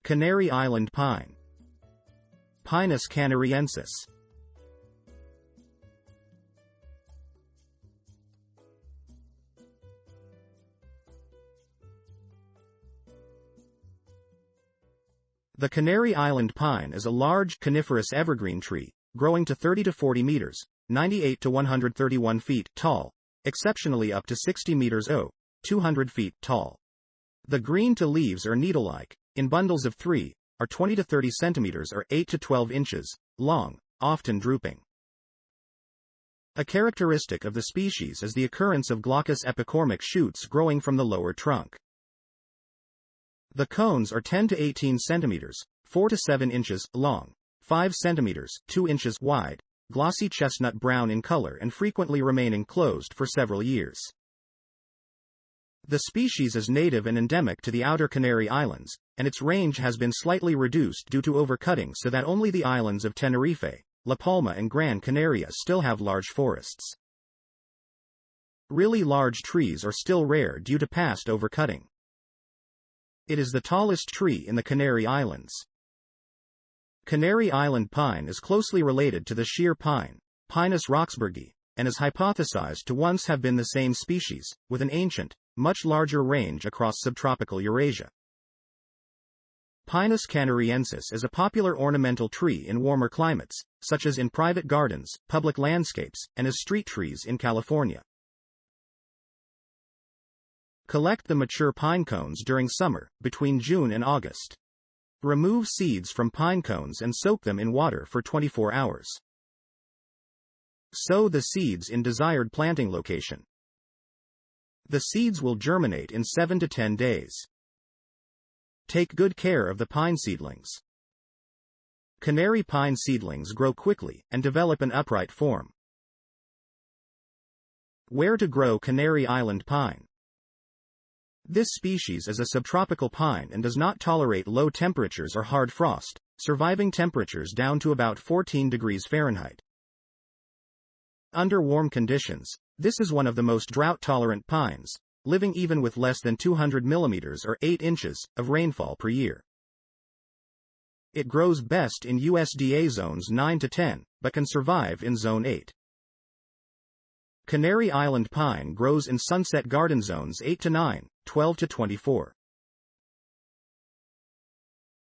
Canary Island pine. Pinus canariensis. The Canary Island pine is a large, coniferous evergreen tree, growing to 30 to 40 meters, 98 to 131 feet tall, exceptionally up to 60 meters 200 feet tall. The green to leaves are needle-like, in bundles of 3, are 20 to 30 centimeters or 8 to 12 inches, long, often drooping. A characteristic of the species is the occurrence of glaucous epicormic shoots growing from the lower trunk. The cones are 10 to 18 centimeters, 4 to 7 inches, long, 5 centimeters, 2 inches, wide, glossy chestnut brown in color and frequently remain enclosed for several years. The species is native and endemic to the outer Canary Islands, and its range has been slightly reduced due to overcutting so that only the islands of Tenerife, La Palma and Gran Canaria still have large forests. Really large trees are still rare due to past overcutting. It is the tallest tree in the Canary Islands. Canary Island pine is closely related to the sheer pine, Pinus roxburghi, and is hypothesized to once have been the same species, with an ancient, much larger range across subtropical Eurasia. Pinus canariensis is a popular ornamental tree in warmer climates, such as in private gardens, public landscapes, and as street trees in California. Collect the mature pine cones during summer, between June and August. Remove seeds from pine cones and soak them in water for 24 hours. Sow the seeds in desired planting location. The seeds will germinate in 7 to 10 days. Take good care of the pine seedlings. Canary pine seedlings grow quickly and develop an upright form. Where to grow Canary Island pine? This species is a subtropical pine and does not tolerate low temperatures or hard frost, surviving temperatures down to about 14 degrees Fahrenheit. Under warm conditions, this is one of the most drought-tolerant pines, living even with less than 200 millimeters or 8 inches of rainfall per year. It grows best in USDA zones 9 to 10, but can survive in zone 8. Canary Island pine grows in sunset garden zones 8 to 9, 12 to 24.